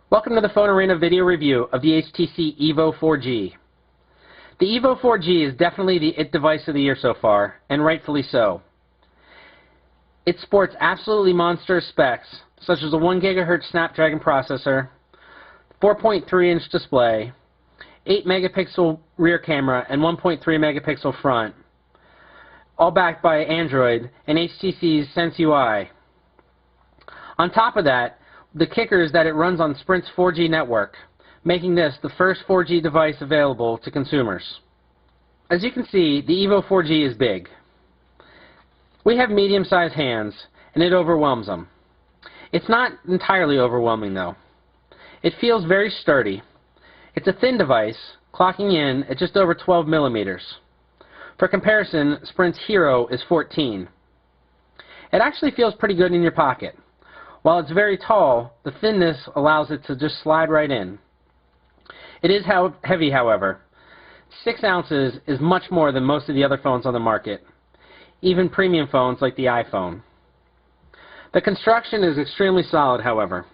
Welcome to the Phone Arena video review of the HTC EVO 4G. The EVO 4G is definitely the IT device of the year so far, and rightfully so. It sports absolutely monstrous specs, such as a 1 GHz Snapdragon processor, 4.3-inch display, 8 megapixel rear camera, and 1.3 megapixel front, all backed by Android and HTC's Sense UI. On top of that, the kicker is that it runs on Sprint's 4G network, making this the first 4G device available to consumers. As you can see, the EVO 4G is big. We have medium-sized hands, and it overwhelms them. It's not entirely overwhelming, though. It feels very sturdy. It's a thin device, clocking in at just over 12 millimeters. For comparison, Sprint's Hero is 14. It actually feels pretty good in your pocket. While it's very tall, the thinness allows it to just slide right in. It is heavy, however. 6 ounces is much more than most of the other phones on the market, even premium phones like the iPhone. The construction is extremely solid, however.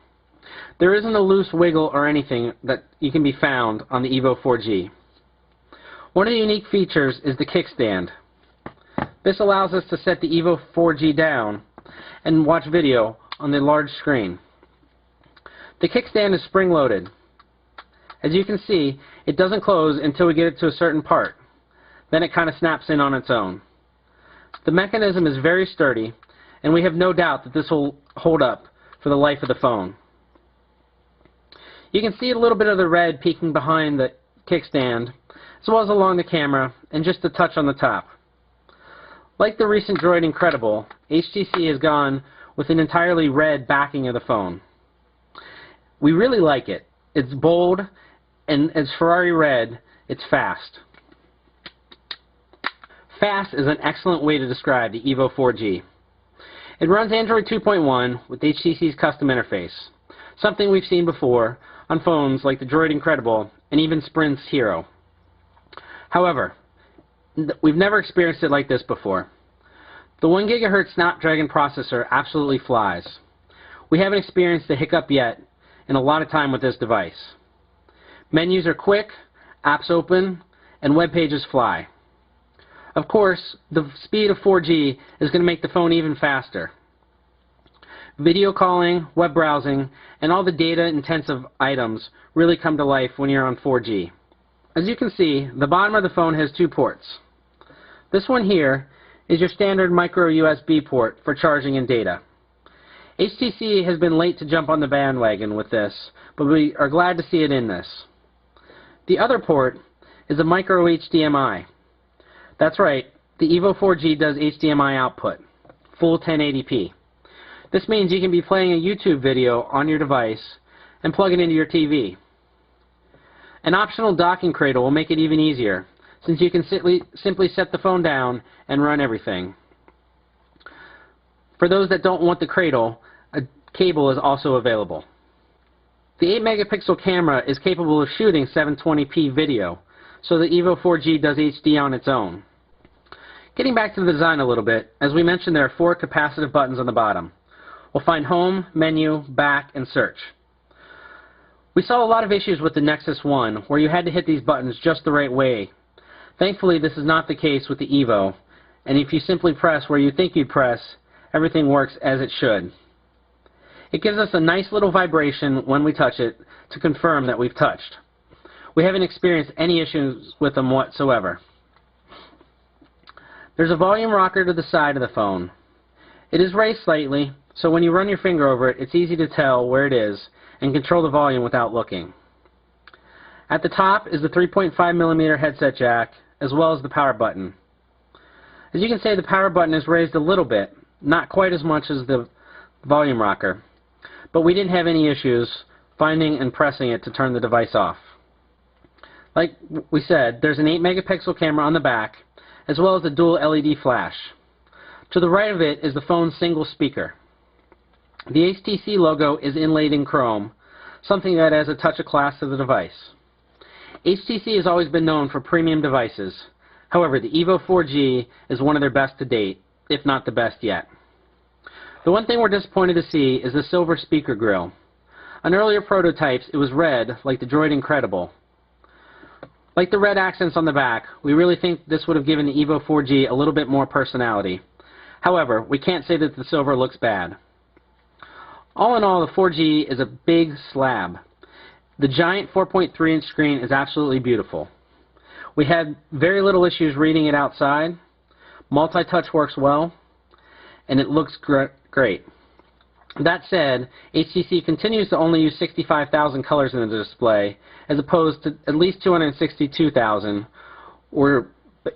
There isn't a loose wiggle or anything that you can be found on the EVO 4G. One of the unique features is the kickstand. This allows us to set the EVO 4G down and watch video on the large screen. The kickstand is spring-loaded. As you can see, it doesn't close until we get it to a certain part. Then it kind of snaps in on its own. The mechanism is very sturdy, and we have no doubt that this will hold up for the life of the phone. You can see a little bit of the red peeking behind the kickstand, as well as along the camera, and just a touch on the top. Like the recent Droid Incredible, HTC has gone with an entirely red backing of the phone. We really like it. It's bold, and as Ferrari red, it's fast. Fast is an excellent way to describe the EVO 4G. It runs Android 2.1 with HTC's custom interface, something we've seen before on phones like the Droid Incredible and even Sprint's Hero. However, we've never experienced it like this before. The 1 GHz Snapdragon processor absolutely flies. We haven't experienced a hiccup yet in a lot of time with this device. Menus are quick, apps open, and web pages fly. Of course, the speed of 4G is going to make the phone even faster. Video calling, web browsing, and all the data-intensive items really come to life when you're on 4G. As you can see, the bottom of the phone has 2 ports. This one here is your standard micro USB port for charging and data. HTC has been late to jump on the bandwagon with this, but we are glad to see it in this. The other port is a micro HDMI. That's right, the EVO 4G does HDMI output, full 1080p. This means you can be playing a YouTube video on your device and plug it into your TV. An optional docking cradle will make it even easier, since you can simply set the phone down and run everything. For those that don't want the cradle, a cable is also available. The 8 megapixel camera is capable of shooting 720p video, so the EVO 4G does HD on its own. Getting back to the design a little bit, as we mentioned, there are 4 capacitive buttons on the bottom. We'll find Home, Menu, Back, and Search. We saw a lot of issues with the Nexus 1, where you had to hit these buttons just the right way. Thankfully, this is not the case with the EVO, and if you simply press where you think you press, everything works as it should. It gives us a nice little vibration when we touch it to confirm that we've touched. We haven't experienced any issues with them whatsoever. There's a volume rocker to the side of the phone. It is raised slightly, so when you run your finger over it, it's easy to tell where it is and control the volume without looking. At the top is the 3.5mm headset jack, as well as the power button. As you can see, the power button is raised a little bit, not quite as much as the volume rocker, but we didn't have any issues finding and pressing it to turn the device off. Like we said, there's an 8 megapixel camera on the back, as well as a dual LED flash. To the right of it is the phone's single speaker. The HTC logo is inlaid in chrome, something that adds a touch of class to the device. HTC has always been known for premium devices. However, the EVO 4G is one of their best to date, if not the best yet. The one thing we're disappointed to see is the silver speaker grille. On earlier prototypes, it was red, like the Droid Incredible. Like the red accents on the back, we really think this would have given the EVO 4G a little bit more personality. However, we can't say that the silver looks bad. All in all, the 4G is a big slab. The giant 4.3-inch screen is absolutely beautiful. We had very little issues reading it outside. Multi-touch works well, and it looks great. That said, HTC continues to only use 65,000 colors in the display, as opposed to at least 262,000, or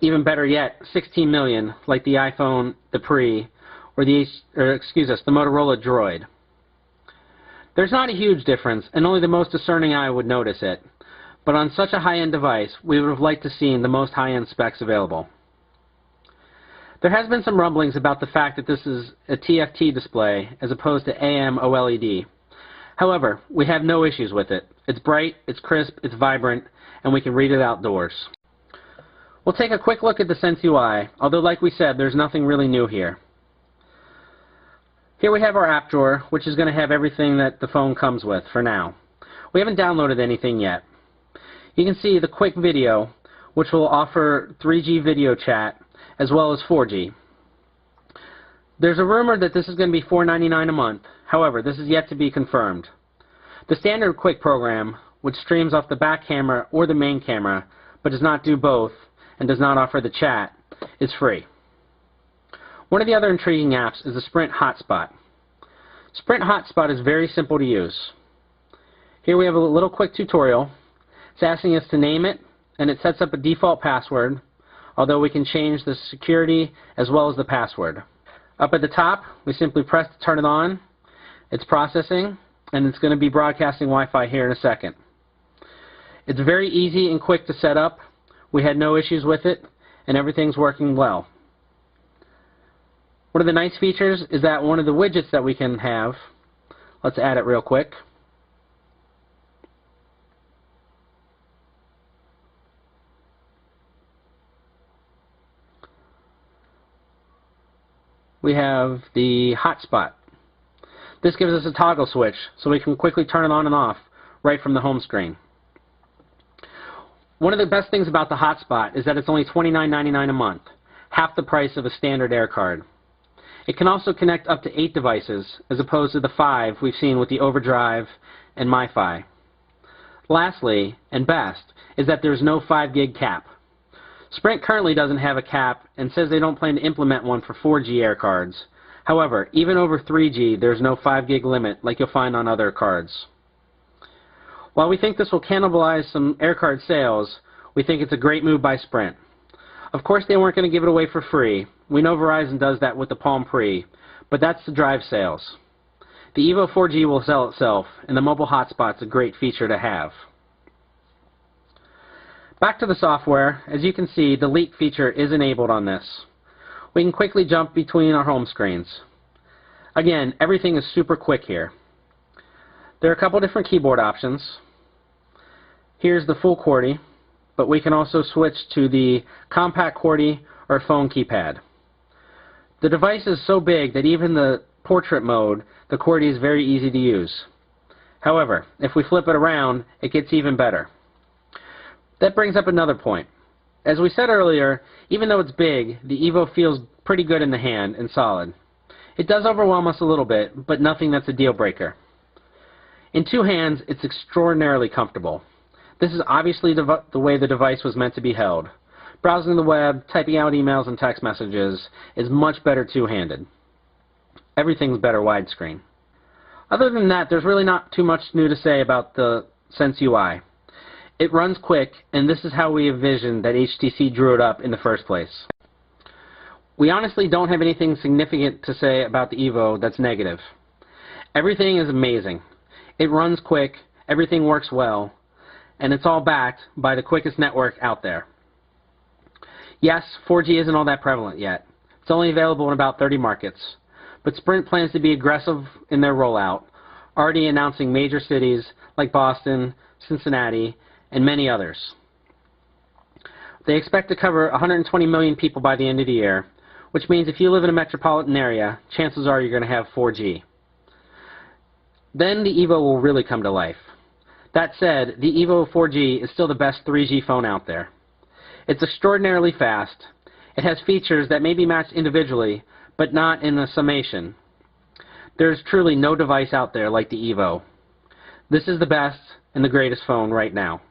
even better yet, 16 million, like the iPhone, the Pre, or the Motorola Droid. There's not a huge difference, and only the most discerning eye would notice it. But on such a high-end device, we would have liked to have seen the most high-end specs available. There has been some rumblings about the fact that this is a TFT display as opposed to AMOLED. However, we have no issues with it. It's bright, it's crisp, it's vibrant, and we can read it outdoors. We'll take a quick look at the Sense UI, although like we said, there's nothing really new here. Here we have our app drawer, which is going to have everything that the phone comes with for now. We haven't downloaded anything yet. You can see the quick video, which will offer 3G video chat, as well as 4G. There's a rumor that this is going to be $4.99 a month. However, this is yet to be confirmed. The standard quick program, which streams off the back camera or the main camera, but does not do both and does not offer the chat, is free. One of the other intriguing apps is the Sprint Hotspot. Sprint Hotspot is very simple to use. Here we have a little quick tutorial. It's asking us to name it, and it sets up a default password, although we can change the security as well as the password. Up at the top, we simply press to turn it on. It's processing, and it's going to be broadcasting Wi-Fi here in a second. It's very easy and quick to set up. We had no issues with it, and everything's working well. One of the nice features is that one of the widgets that we can have, let's add it real quick. We have the hotspot. This gives us a toggle switch, so we can quickly turn it on and off right from the home screen. One of the best things about the hotspot is that it's only $29.99 a month, half the price of a standard Air card. It can also connect up to 8 devices, as opposed to the 5 we've seen with the Overdrive and MiFi. Lastly, and best, is that there's no 5 gig cap. Sprint currently doesn't have a cap and says they don't plan to implement one for 4G Air cards. However, even over 3G, there's no 5 gig limit like you'll find on other cards. While we think this will cannibalize some Air card sales, we think it's a great move by Sprint. Of course, they weren't going to give it away for free. We know Verizon does that with the Palm Pre, but that's to drive sales. The EVO 4G will sell itself, and the mobile hotspot's a great feature to have. Back to the software. As you can see, the leak feature is enabled on this. We can quickly jump between our home screens. Again, everything is super quick here. There are a couple different keyboard options. Here's the full QWERTY, but we can also switch to the compact QWERTY or phone keypad. The device is so big that even the portrait mode, the QWERTY is very easy to use. However, if we flip it around, it gets even better. That brings up another point. As we said earlier, even though it's big, the EVO feels pretty good in the hand and solid. It does overwhelm us a little bit, but nothing that's a deal breaker. In 2 hands, it's extraordinarily comfortable. This is obviously the way the device was meant to be held. Browsing the web, typing out emails and text messages is much better two-handed. Everything's better widescreen. Other than that, there's really not too much new to say about the Sense UI. It runs quick, and this is how we envisioned that HTC drew it up in the first place. We honestly don't have anything significant to say about the EVO that's negative. Everything is amazing. It runs quick, everything works well, and it's all backed by the quickest network out there. Yes, 4G isn't all that prevalent yet. It's only available in about 30 markets, but Sprint plans to be aggressive in their rollout, already announcing major cities like Boston, Cincinnati, and many others. They expect to cover 120 million people by the end of the year, which means if you live in a metropolitan area, chances are you're going to have 4G. then the EVO will really come to life. That said, the EVO 4G is still the best 3G phone out there. It's extraordinarily fast. It has features that may be matched individually, but not in a summation. There's truly no device out there like the EVO. This is the best and the greatest phone right now.